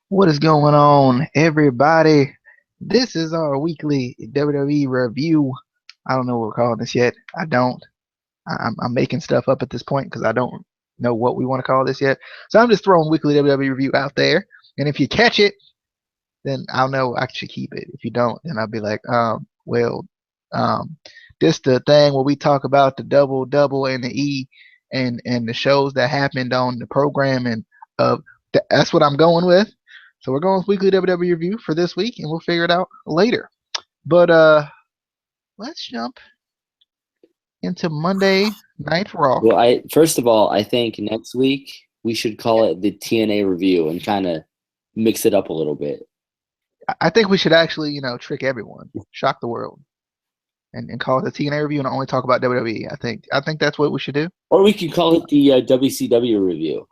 What is going on, everybody? This is our weekly WWE review. I don't know what we're calling this yet. I don't. I'm making stuff up at this point because I don't know what we want to call this yet. So I'm just throwing weekly WWE review out there. And if you catch it, then I'll know I should keep it. If you don't, then I'll be like, um, this the thing where we talk about the double and the E and the shows that happened on the program and that's what I'm going with. So we're going with weekly WWE review for this week, and we'll figure it out later. But let's jump into Monday Night Raw. Well, I first of all, I think next week we should call it the TNA review and kind of mix it up a little bit. I think we should actually, trick everyone, shock the world, and call it the TNA review and only talk about WWE. I think that's what we should do. Or we could call it the WCW review.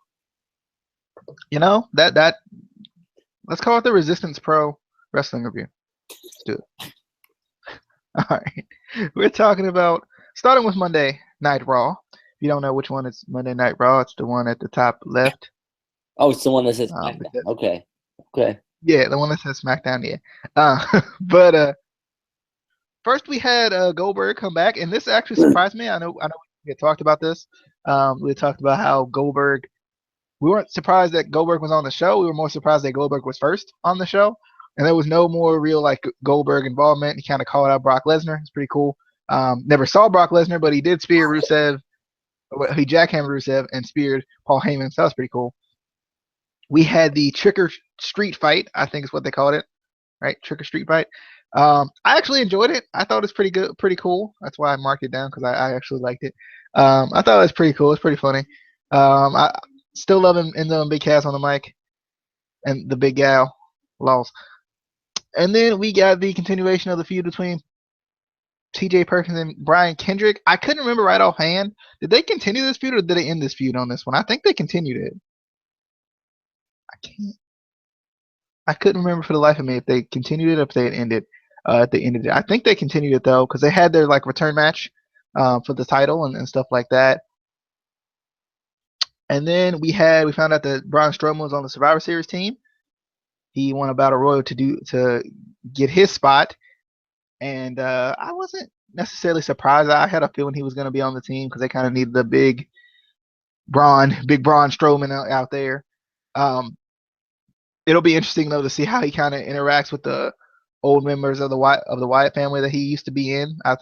That let's call it the Resistance Pro Wrestling review. Let's do it. All right. We're talking about starting with Monday Night Raw. If you don't know which one is Monday Night Raw, it's the one at the top left. Oh, it's the one that says Smackdown. Okay. Yeah, the one that says SmackDown. Yeah. But first we had Goldberg come back, and this actually surprised me. I know we had talked about this. We had talked about how Goldberg. We weren't surprised that Goldberg was on the show. We were more surprised that Goldberg was first on the show, and there was no more real Goldberg involvement. He kind of called out Brock Lesnar. It's pretty cool. Never saw Brock Lesnar, but he did spear Rusev. He jackhammered Rusev and speared Paul Heyman. So that was pretty cool. We had the Trick or Street fight, I think is what they called it, right? Trick or Street fight. I actually enjoyed it. I thought it was pretty good, pretty cool. That's why I marked it down because I actually liked it. I thought it was pretty cool. It's pretty funny. I still love him in the Big Cass on the mic and the Big Gal laws. And then we got the continuation of the feud between TJ Perkins and Brian Kendrick. I couldn't remember right offhand. Did they continue this feud or did they end this feud on this one? I think they continued it. I couldn't remember for the life of me if they continued it or if they had ended. They ended it. I think they continued it though because they had their return match for the title and stuff like that. And then we found out that Braun Strowman was on the Survivor Series team. He won a battle royal to get his spot, and I wasn't necessarily surprised. I had a feeling he was going to be on the team because they kind of needed the big Braun Strowman out there. It'll be interesting though to see how he kind of interacts with the old members of the Wyatt family that he used to be in. I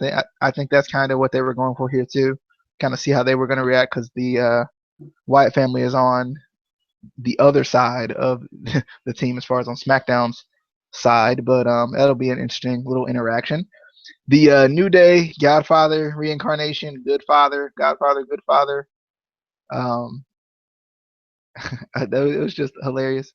think that's kind of what they were going for here too. Kind of see how they were going to react because the Wyatt family is on the other side of the team as far as on SmackDown's side, but that'll be an interesting little interaction. The New Day, Godfather reincarnation, Good Father, Godfather, Good Father. It was just hilarious.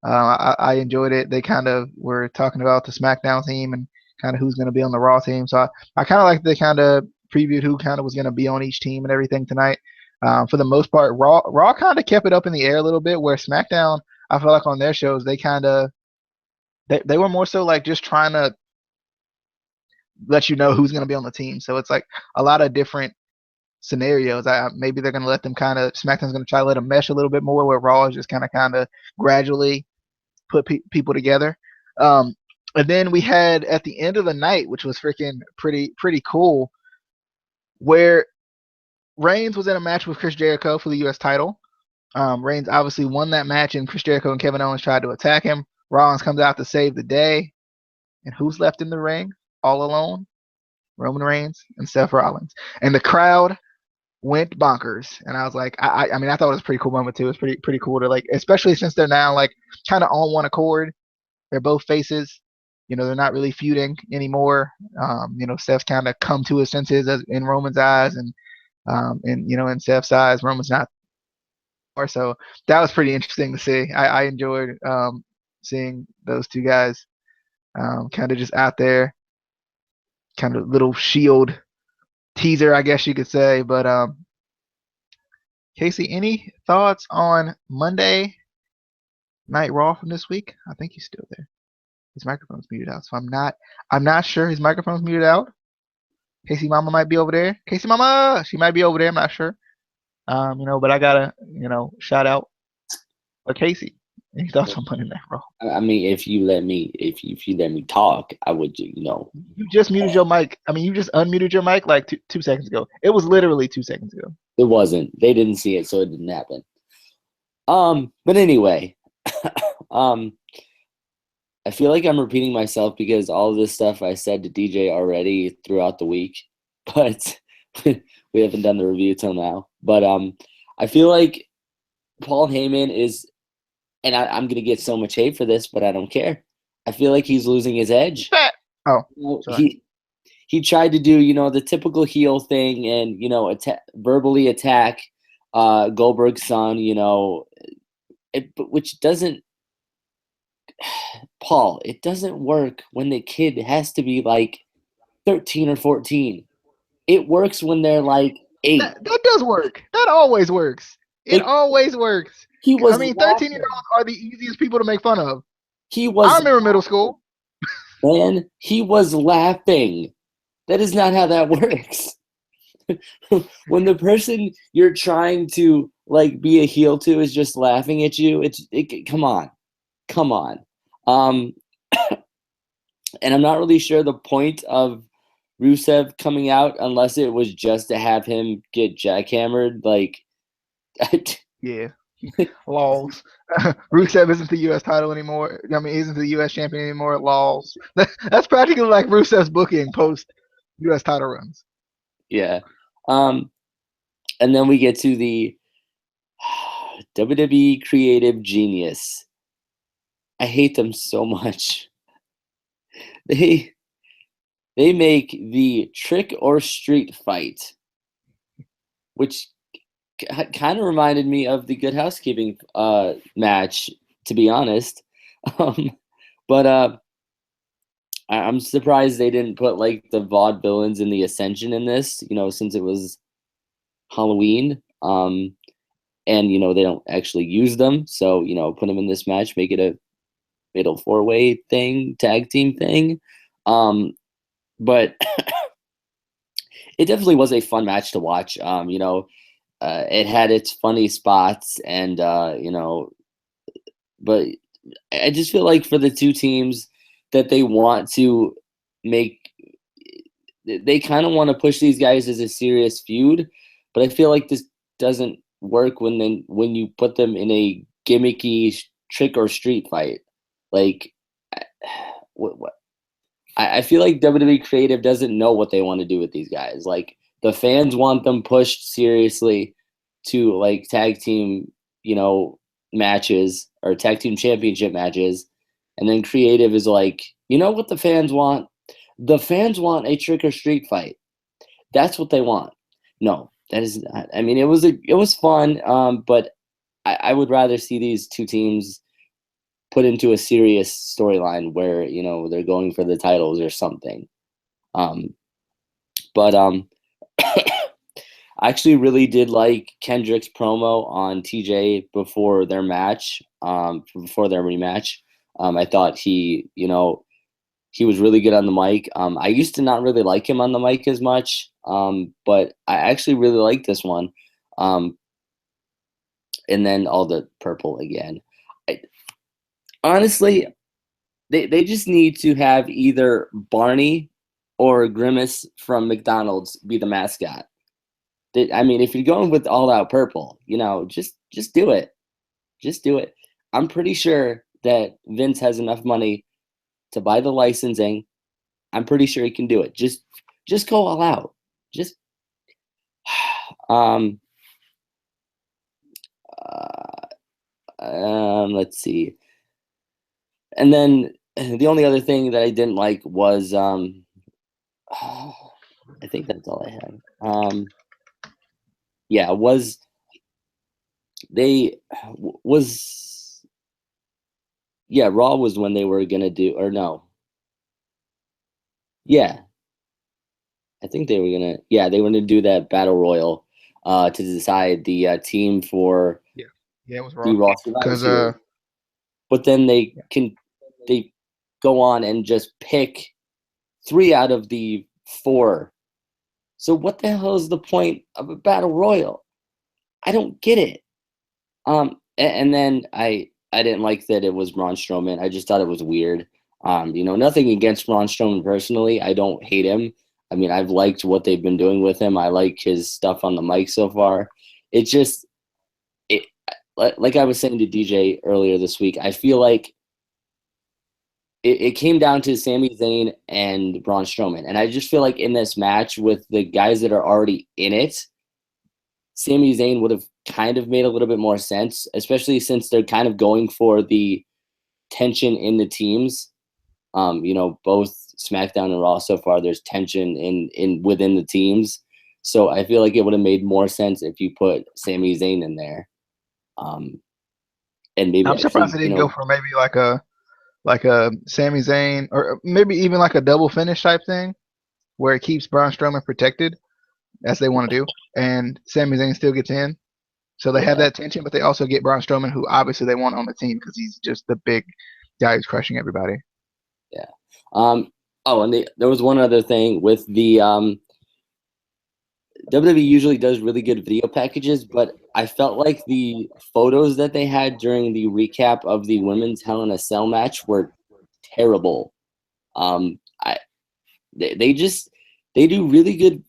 I enjoyed it. They kind of were talking about the SmackDown team and kind of who's going to be on the Raw team. So I kind of like they kind of previewed who kind of was going to be on each team and everything tonight. For the most part, Raw kind of kept it up in the air a little bit, where SmackDown, I feel like on their shows, they were more so just trying to let you know who's going to be on the team. So it's a lot of different scenarios. Maybe they're going to let them SmackDown's going to try to let them mesh a little bit more, where Raw is just kind of gradually put people together. And then we had at the end of the night, which was freaking pretty cool, where Reigns was in a match with Chris Jericho for the U.S. title. Reigns obviously won that match, and Chris Jericho and Kevin Owens tried to attack him. Rollins comes out to save the day. And who's left in the ring all alone? Roman Reigns and Seth Rollins. And the crowd went bonkers. And I was like, I mean, I thought it was a pretty cool moment too. It was pretty cool to especially since they're now kind of on one accord. They're both faces. They're not really feuding anymore. Seth's kind of come to his senses in Roman's eyes, and in Seth's eyes, Roman's not. Or so that was pretty interesting to see. I enjoyed seeing those two guys kind of just out there, kind of little Shield teaser, I guess you could say. But Casey, any thoughts on Monday Night Raw from this week? I think he's still there. His microphone's muted out, so I'm not sure his microphone's muted out. Casey Mama might be over there. Casey Mama, she might be over there. I'm not sure. But I gotta, shout out Casey. Any thoughts on Monday Night Raw? I mean, if you let me talk, I would, You just muted your mic. I mean, you just unmuted your mic like two seconds ago. It was literally 2 seconds ago. It wasn't. They didn't see it, so it didn't happen. But anyway, I feel like I'm repeating myself because all of this stuff I said to DJ already throughout the week, but we haven't done the review till now. But I feel like Paul Heyman is, and I'm gonna get so much hate for this, but I don't care. I feel like he's losing his edge. Oh, sorry. He tried to do, the typical heel thing and, verbally attack Goldberg's son, which doesn't, Paul, it doesn't work when the kid has to be like 13 or 14. It works when they're like 8. That does work. That always works. It always works. He was. I mean, 13-year-olds are the easiest people to make fun of. He was. I remember middle school. Man, he was laughing. That is not how that works. When the person you're trying to like be a heel to is just laughing at you, come on. And I'm not really sure the point of Rusev coming out unless it was just to have him get jackhammered. Like, yeah, laws. Rusev isn't the U.S. title anymore. I mean, isn't the U.S. champion anymore. Laws. That's practically like Rusev's booking post U.S. title runs. Yeah. And then we get to the WWE creative genius. I hate them so much. They make the trick or street fight, which kind of reminded me of the Good Housekeeping match, to be honest. But I'm surprised they didn't put like the vaudevillains in the Ascension in this, since it was Halloween. And they don't actually use them, so put them in this match, make it a fatal 4-way thing, tag team thing. But it definitely was a fun match to watch. It had its funny spots, and but I just feel like for the two teams that they want to make, they kind of want to push these guys as a serious feud, but I feel like this doesn't work when you put them in a gimmicky trick or street fight. Like, what? I feel like WWE Creative doesn't know what they want to do with these guys. Like, the fans want them pushed seriously to like tag team, matches or tag team championship matches. And then Creative is like, what the fans want? The fans want a trick or street fight. That's what they want. No, that is not. I mean, it was fun, but I would rather see these two teams put into a serious storyline where they're going for the titles or something. But I actually really did like Kendrick's promo on TJ before their match, before their rematch. I thought he was really good on the mic. I used to not really like him on the mic as much, but I actually really liked this one. And then all the purple again. Honestly, they just need to have either Barney or Grimace from McDonald's be the mascot. I mean, if you're going with all out purple, just do it. Just do it. I'm pretty sure that Vince has enough money to buy the licensing. I'm pretty sure he can do it. Just go all out. Just let's see. And then the only other thing that I didn't like was I think that's all I had. Raw was when they were gonna do, or no. Yeah. I think they were gonna do that battle royal to decide the team for it was the Raw Survivor Series. But then they go on and just pick 3 out of the 4. So what the hell is the point of a battle royal? I don't get it. And then I I didn't like that it was Braun Strowman. I just thought it was weird. Nothing against Braun Strowman personally. I don't hate him. I mean, I've liked what they've been doing with him. I like his stuff on the mic so far. It just, it like I was saying to DJ earlier this week, I feel like it came down to Sami Zayn and Braun Strowman. And I just feel like in this match with the guys that are already in it, Sami Zayn would have kind of made a little bit more sense, especially since they're kind of going for the tension in the teams. Both SmackDown and Raw so far, there's tension in within the teams. So I feel like it would have made more sense if you put Sami Zayn in there. And maybe I'm surprised they didn't go for maybe like a Sami Zayn or maybe even like a double finish type thing where it keeps Braun Strowman protected as they want to do, and Sami Zayn still gets in. So they have that tension, but they also get Braun Strowman, who obviously they want on the team because he's just the big guy who's crushing everybody. Yeah. And there was one other thing with the WWE usually does really good video packages, but I felt like the photos that they had during the recap of the women's Hell in a Cell match were terrible. They do really good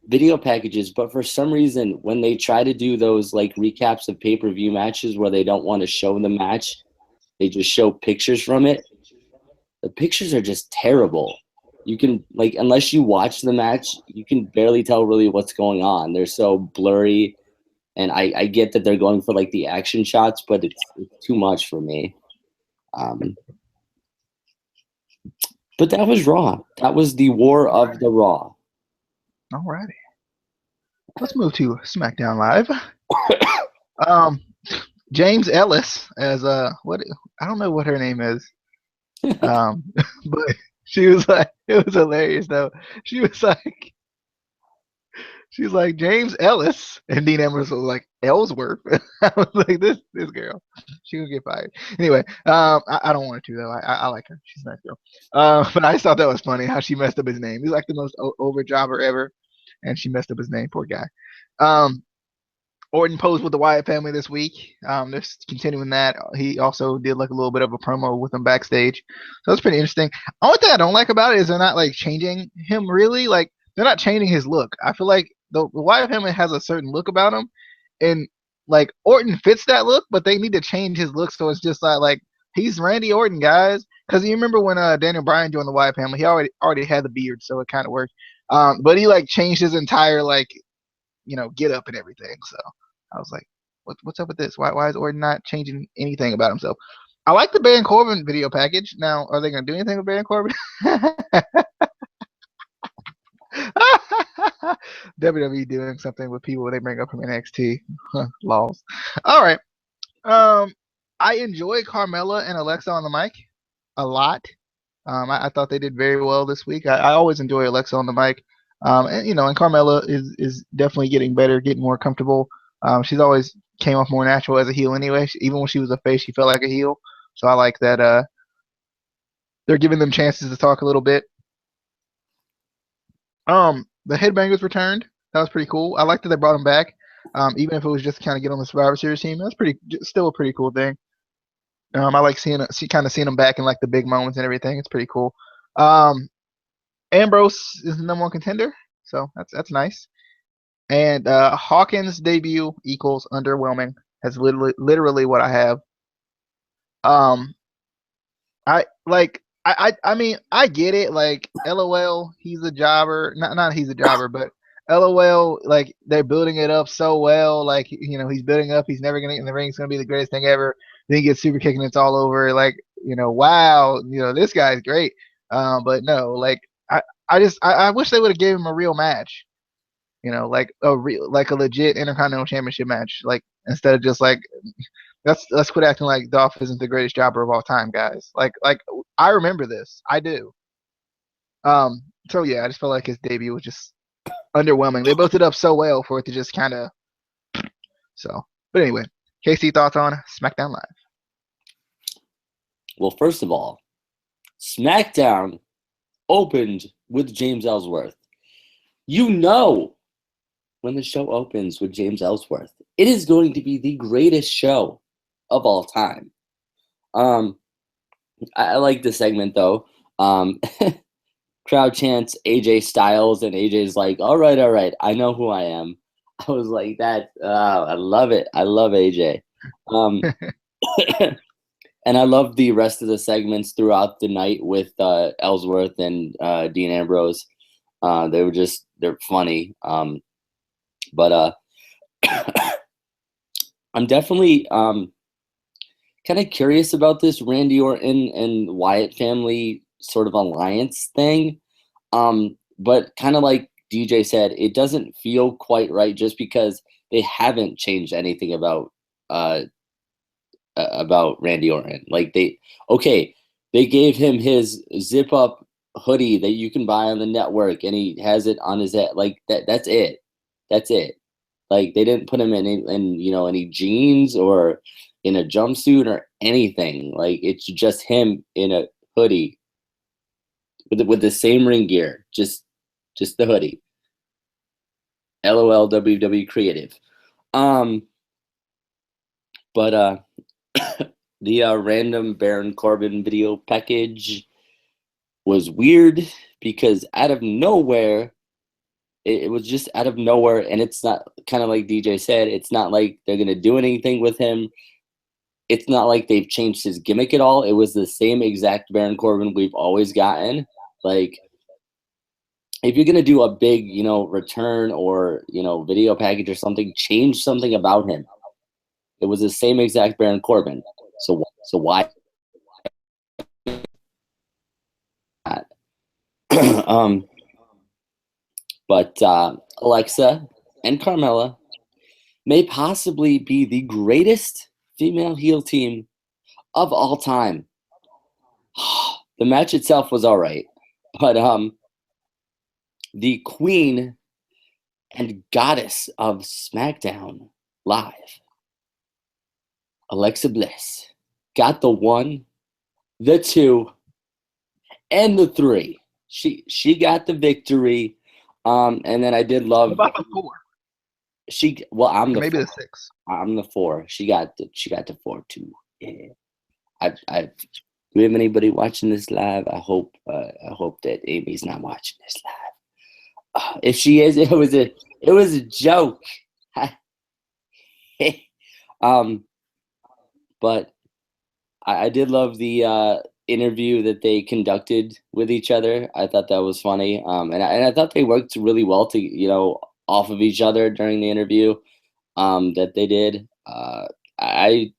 video packages, but for some reason when they try to do those like recaps of pay-per-view matches where they don't want to show the match, they just show pictures from it. The pictures are just terrible. You can unless you watch the match, you can barely tell really what's going on. They're so blurry, and I get that they're going for like the action shots, but it's too much for me. But that was Raw. That was the War of the Raw. Alrighty. Let's move to SmackDown Live. James Ellis as what I don't know what her name is. But she was like, it was hilarious though. She was like James Ellis, and Dean Ambrose was like Ellsworth. I was like, this girl, she gonna get fired. Anyway, I don't want her to though. I like her. She's a nice girl. But I just thought that was funny how she messed up his name. He's like the most over jobber ever, and she messed up his name. Poor guy. Orton posed with the Wyatt family this week. They're continuing that. He also did like a little bit of a promo with them backstage. So it's pretty interesting. Only thing I don't like about it is they're not like changing him really. Like they're not changing his look. I feel like the Wyatt family has a certain look about him, and like Orton fits that look, but they need to change his look so it's just like he's Randy Orton, guys. Because you remember when Daniel Bryan joined the Wyatt family, he already had the beard, so it kind of worked. But he like changed his entire get up and everything. So I was like, what's up with this? Why is Orton not changing anything about himself? I like the Baron Corbin video package. Now, are they going to do anything with Baron Corbin? WWE doing something with people they bring up from NXT. Laws. All right. I enjoy Carmella and Alexa on the mic a lot. I thought they did very well this week. I always enjoy Alexa on the mic. And Carmella is definitely getting better, getting more comfortable. She's always came off more natural as a heel anyway. Even when she was a face, she felt like a heel. So I like that they're giving them chances to talk a little bit. The Headbangers returned. That was pretty cool. I like that they brought them back. Even if it was just to kind of get on the Survivor Series team, that's still a pretty cool thing. I like seeing them back in like the big moments and everything. It's pretty cool. Ambrose is the #1 contender, so that's nice. And Hawkins' debut equals underwhelming. That's literally what I have. I mean, I get it. Like, LOL, he's a jobber. Not he's a jobber, but LOL, like, they're building it up so well. Like, he's building up. He's never going to get in the ring. It's going to be the greatest thing ever. Then he gets super kick and it's all over. Like, wow, this guy's great. But no, like, I wish they would have gave him a real match. Like a legit Intercontinental Championship match. Like, instead of just like, let's quit acting like Dolph isn't the greatest jobber of all time, guys. Like I remember this. I do. So yeah, I just felt like his debut was just underwhelming. They built it up so well for it to just kind of. So, but anyway, Casey, thoughts on SmackDown Live? Well, first of all, SmackDown opened with James Ellsworth. When the show opens with James Ellsworth, it is going to be the greatest show of all time. Um, I like the segment though. Crowd chants AJ Styles, and AJ's like, all right, I know who I am. I was like, that, I love it. I love AJ. Um, and I love the rest of the segments throughout the night with Ellsworth and Dean Ambrose. They're funny. But I'm definitely kind of curious about this Randy Orton and Wyatt family sort of alliance thing. But kind of like DJ said, it doesn't feel quite right just because they haven't changed anything about Randy Orton. Like they gave him his zip up hoodie that you can buy on the network, and he has it on his head. Like that's it. That's it. Like they didn't put him in any jeans or in a jumpsuit or anything. Like it's just him in a hoodie with the same ring gear, just the hoodie. LOL WWE creative. But the random Baron Corbin video package was weird because out of nowhere, it was just out of nowhere, and it's not, kind of like DJ said, it's not like they're gonna do anything with him. It's not like they've changed his gimmick at all. It was the same exact Baron Corbin we've always gotten. Like, if you're gonna do a big, return or video package or something, change something about him. It was the same exact Baron Corbin. So why? Not? But Alexa and Carmella may possibly be the greatest female heel team of all time. The match itself was all right, but the queen and goddess of SmackDown Live, Alexa Bliss, got the 1, the 2, and the 3. She got the victory. And then I did love. What about the 4? I'm the Maybe 4. the 6. I'm the 4. She got the 4 too. Yeah. Do we have anybody watching this live? I hope that Amy's not watching this live. If she is, it was a joke. But I did love the interview that they conducted with each other. I thought that was funny. And I thought they worked really well to off of each other during the interview that they did. I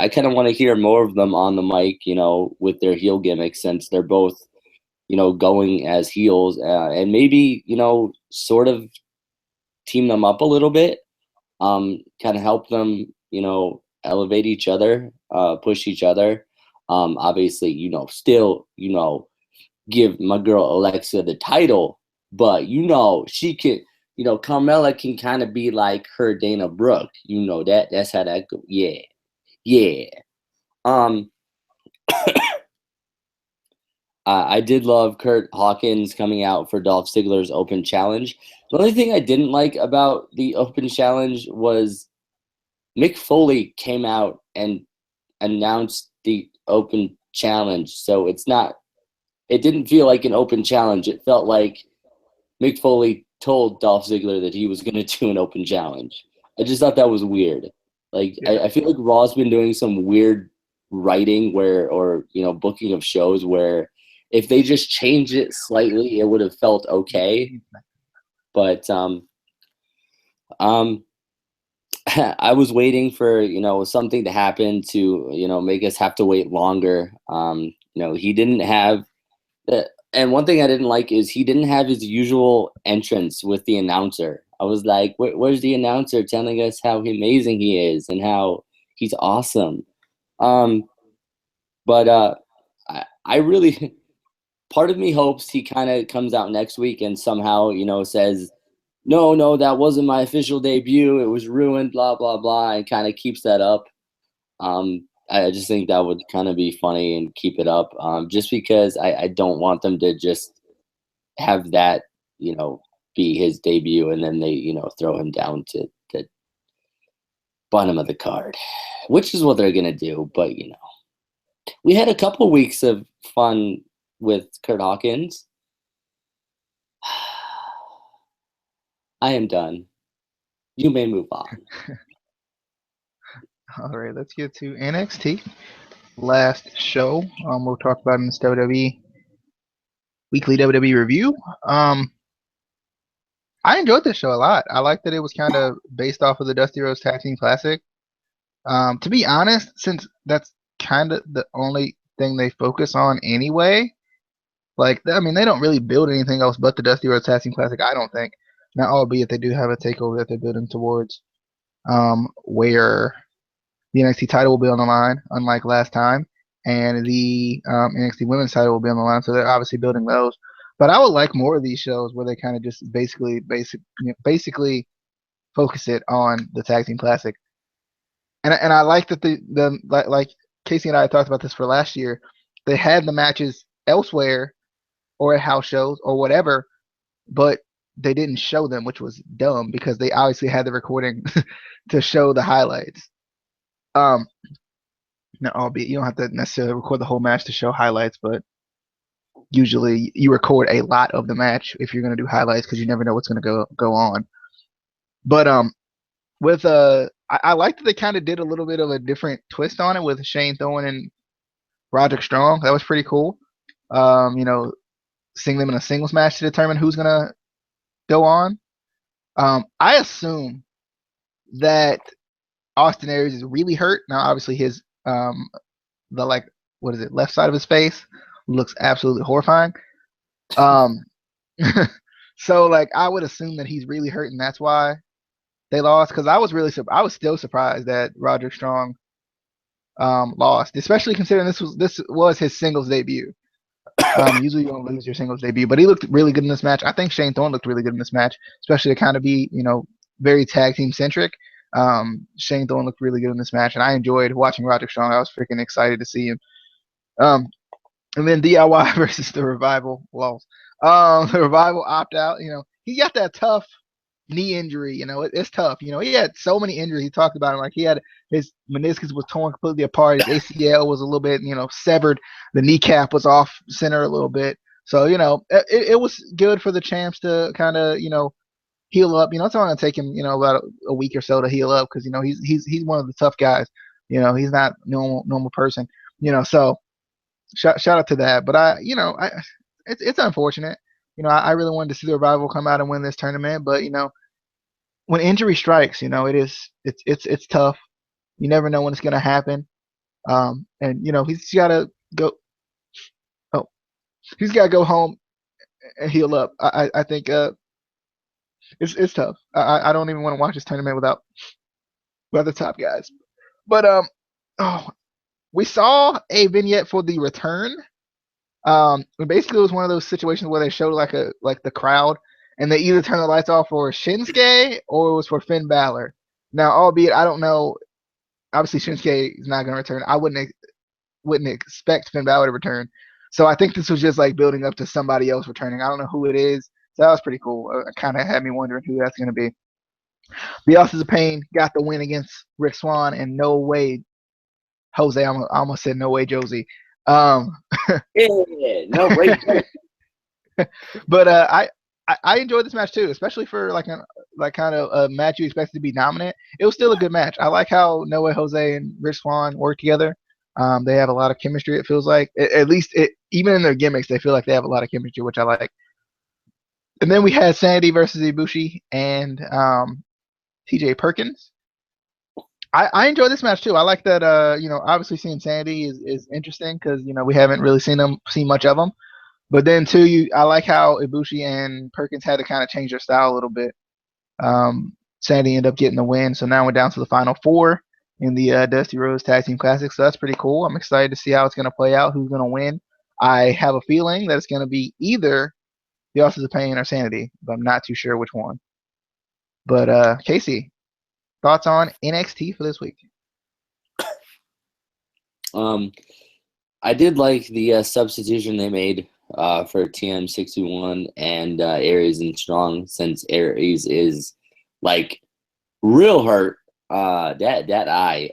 kind of want to hear more of them on the mic, with their heel gimmicks, since they're both, going as heels, and maybe, sort of team them up a little bit, kind of help them, elevate each other, push each other. Obviously, still, give my girl Alexa the title, but she can, Carmella can kind of be like her Dana Brooke. That's how that goes. Yeah. I did love Kurt Hawkins coming out for Dolph Ziggler's open challenge. The only thing I didn't like about the open challenge was Mick Foley came out and announced the open challenge. So it didn't feel like an open challenge. It felt like Mick Foley told Dolph Ziggler that he was going to do an open challenge. I just thought that was weird. Like, I feel like Raw's been doing some weird writing or booking of shows where if they just changed it slightly, it would have felt okay. But I was waiting for something to happen to make us have to wait longer. He didn't have that. And one thing I didn't like is he didn't have his usual entrance with the announcer. I was like, where's the announcer telling us how amazing he is and how he's awesome? But I really, part of me hopes he kind of comes out next week and somehow, says, no, that wasn't my official debut. It was ruined, blah, blah, blah, and kind of keeps that up. I just think that would kind of be funny and keep it up, just because I don't want them to just have that, be his debut and then they, throw him down to the bottom of the card, which is what they're going to do. But, We had a couple weeks of fun with Kurt Hawkins. I am done. You may move on. All right, let's get to NXT. Last show we'll talk about in this WWE weekly WWE review. I enjoyed this show a lot. I liked that it was kind of based off of the Dusty Rhodes Tag Team Classic. To be honest, since that's kind of the only thing they focus on anyway, like I mean, they don't really build anything else but the Dusty Rhodes Tag Team Classic. I don't think. Now, albeit they do have a takeover that they're building towards, where the NXT title will be on the line, unlike last time, and the NXT Women's title will be on the line. So they're obviously building those. But I would like more of these shows where they kind of just basically focus it on the Tag Team Classic. And I like that like Casey and I talked about this for last year. They had the matches elsewhere or at house shows or whatever, but they didn't show them, which was dumb because they obviously had the recording to show the highlights. Now, albeit you don't have to necessarily record the whole match to show highlights, but usually you record a lot of the match if you're going to do highlights because you never know what's going to go on. But with I like that they kind of did a little bit of a different twist on it with Shane Thorne and Roderick Strong. That was pretty cool. Seeing them in a singles match to determine who's going to go on. I assume that Austin Aries is really hurt. Now, obviously, his left side of his face looks absolutely horrifying. So like I would assume that he's really hurt, and that's why they lost. Because I was still surprised that Roderick Strong lost, especially considering this was his singles debut. Usually you don't lose your singles debut, but he looked really good in this match. I think Shane Thorne looked really good in this match, especially to kind of be very tag team centric. Shane Thorne looked really good in this match, and I enjoyed watching Roderick Strong. I was freaking excited to see him. And then DIY versus the Revival lost. The Revival opt out. He got that tough knee injury. It's tough. He had so many injuries. He talked about it. Like he had his meniscus was torn completely apart. His ACL was a little bit, severed. The kneecap was off center a little bit. So it was good for the champs to kind of heal up. It's only gonna take him about a week or so to heal up because he's one of the tough guys. He's not normal person. So shout out to that. But it's unfortunate. I really wanted to see the Revival come out and win this tournament, but when injury strikes, it's tough. You never know when it's gonna happen. And he's gotta go. Oh, he's gotta go home and heal up. I think it's tough. I don't even want to watch this tournament without the top guys. But we saw a vignette for the return. Basically it was one of those situations where they showed like the crowd, and they either turned the lights off for Shinsuke or it was for Finn Balor. Now, albeit I don't know, obviously Shinsuke is not going to return. I wouldn't expect Finn Balor to return. So I think this was just like building up to somebody else returning. I don't know who it is. So that was pretty cool. It kind of had me wondering who that's going to be. The Authors of Pain got the win against Rick Swann, and no way Jose. I almost said no way Josie. Yeah, no way. But I enjoyed this match too, especially for like kind of a match you expected to be dominant. It was still a good match. I like how No Way Jose and Rick Swann work together. They have a lot of chemistry. It feels like at least even in their gimmicks, they feel like they have a lot of chemistry, which I like. And then we had Sanity versus Ibushi and TJ Perkins. I enjoy this match too. I like that. Obviously seeing Sanity is interesting because we haven't really seen much of them. But then too, I like how Ibushi and Perkins had to kind of change their style a little bit. Sanity ended up getting the win, so now we're down to the final four in the Dusty Rhodes Tag Team Classic. So that's pretty cool. I'm excited to see how it's going to play out. Who's going to win? I have a feeling that it's going to be either the Authors of Pain or Sanity, but I'm not too sure which one. But Casey, thoughts on NXT for this week? I did like the substitution they made for TM61 and Aries and Strong, since Aries is like real hurt. That eye,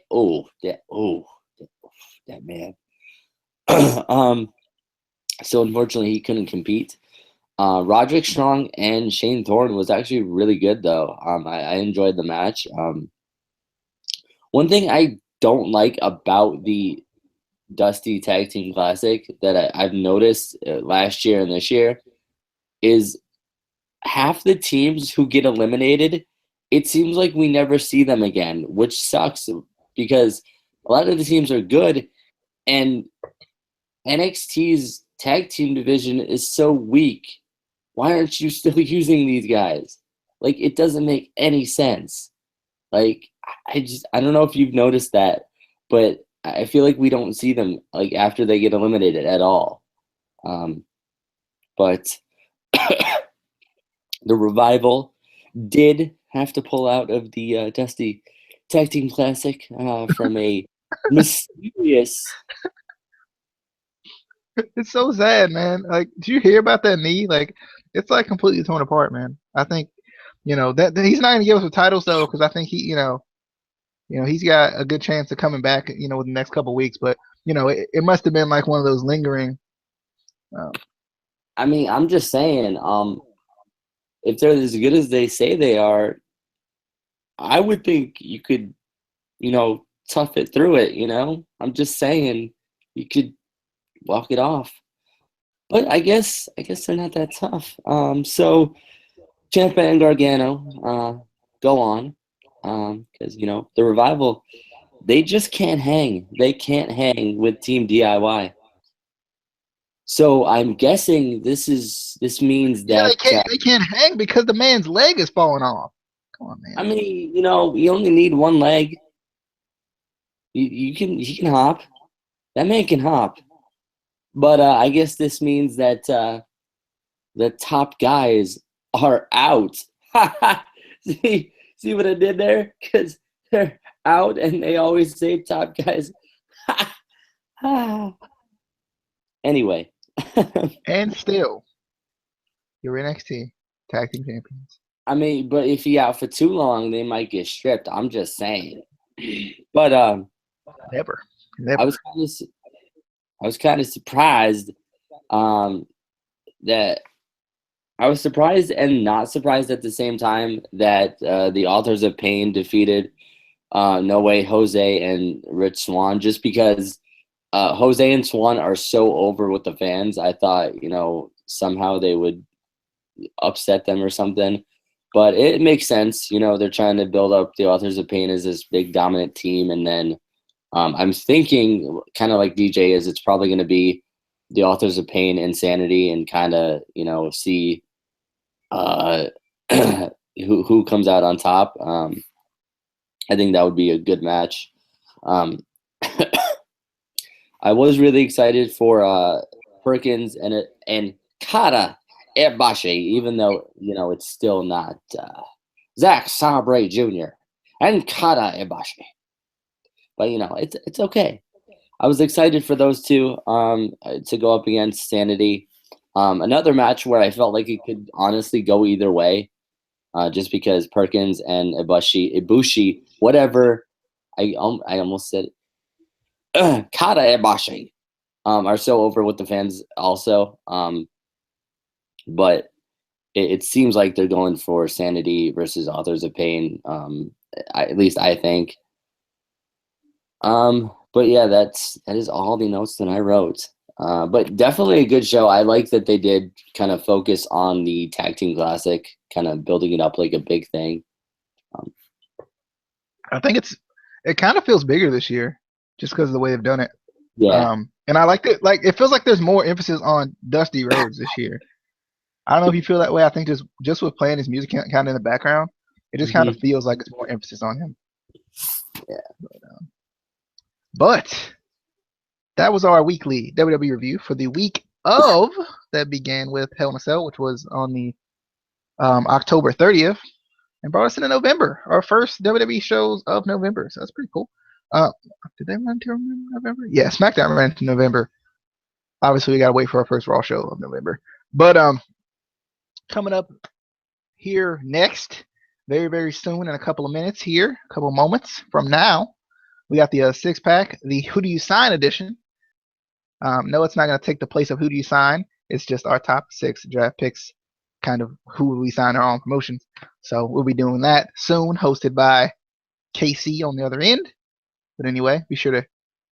that man. um, so unfortunately, he couldn't compete. Roderick Strong and Shane Thorne was actually really good, though. I enjoyed the match. One thing I don't like about the Dusty Tag Team Classic that I've noticed last year and this year is half the teams who get eliminated, it seems like we never see them again, which sucks because a lot of the teams are good and NXT's tag team division is so weak. Why aren't you still using these guys? Like, it doesn't make any sense. Like, I don't know if you've noticed that, but I feel like we don't see them like after they get eliminated at all. But the Revival did have to pull out of the Dusty Tag Team Classic from a mysterious. It's so sad, man. Like, did you hear about that knee? Like, it's like completely torn apart, man. I think, that he's not gonna give us the titles though, because I think he's got a good chance of coming back, within the next couple of weeks. But it must have been like one of those lingering. I mean, I'm just saying, if they're as good as they say they are, I would think you could, tough it through it. I'm just saying you could walk it off. But I guess they're not that tough. So Ciampa and Gargano go on because the Revival, they just can't hang. They can't hang with Team DIY. So I'm guessing this means Yeah, that they can't hang because the man's leg is falling off. Come on, man. I mean, you only need one leg. He can hop. That man can hop. But I guess this means that the top guys are out. See what I did there? Because they're out, and they always say top guys. Anyway. And still, you're NXT Tag Team Champions. I mean, but if he out for too long, they might get stripped. I'm just saying. But Never. I was kind of surprised that I was surprised and not surprised at the same time that the Authors of Pain defeated No Way Jose and Rich Swann, just because Jose and Swann are so over with the fans. I thought, somehow they would upset them or something. But it makes sense. They're trying to build up the Authors of Pain as this big dominant team. And then I'm thinking, kind of like DJ is, it's probably going to be the Authors of Pain, Insanity, and kind of, see who comes out on top. I think that would be a good match. I was really excited for Perkins and Kata Ibushi, even though it's still not Zack Sabre Jr. and Kata Ibushi, but it's okay. I was excited for those two to go up against Sanity. Another match where I felt like it could honestly go either way, just because Perkins and Ibushi, whatever. I almost said Kata Ibushi are so over with the fans also. But it seems like they're going for Sanity versus Authors of Pain. At least I think. But yeah, that is all the notes that I wrote. But definitely a good show. I like that they did kind of focus on the Tag Team Classic, kind of building it up like a big thing. I think it kind of feels bigger this year, just because of the way they've done it. Yeah. And I liked it. Like, it feels like there's more emphasis on Dusty Rhodes this year. I don't know if you feel that way. I think just with playing his music kind of in the background, it just kind of feels like it's more emphasis on him. Yeah. But that was our weekly WWE review for the week of that began with Hell in a Cell, which was on the October 30th, and brought us into November, our first WWE shows of November. So that's pretty cool. Did they run to November? Yeah, SmackDown ran to November. Obviously, we gotta wait for our first Raw show of November. But coming up here next, very, very soon, in a couple of minutes here, a couple of moments from now, we got the six-pack, the Who Do You Sign edition. No, it's not going to take the place of who do you sign. It's just our top 6 draft picks, kind of who we sign our own promotions. So we'll be doing that soon, hosted by KC on the other end. But anyway, be sure to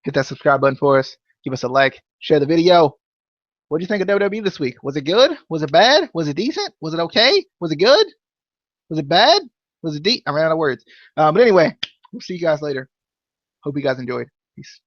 hit that subscribe button for us. Give us a like. Share the video. What do you think of WWE this week? Was it good? Was it bad? Was it decent? Was it okay? Was it good? Was it bad? Was it deep? I ran out of words. But anyway, we'll see you guys later. Hope you guys enjoyed. Peace.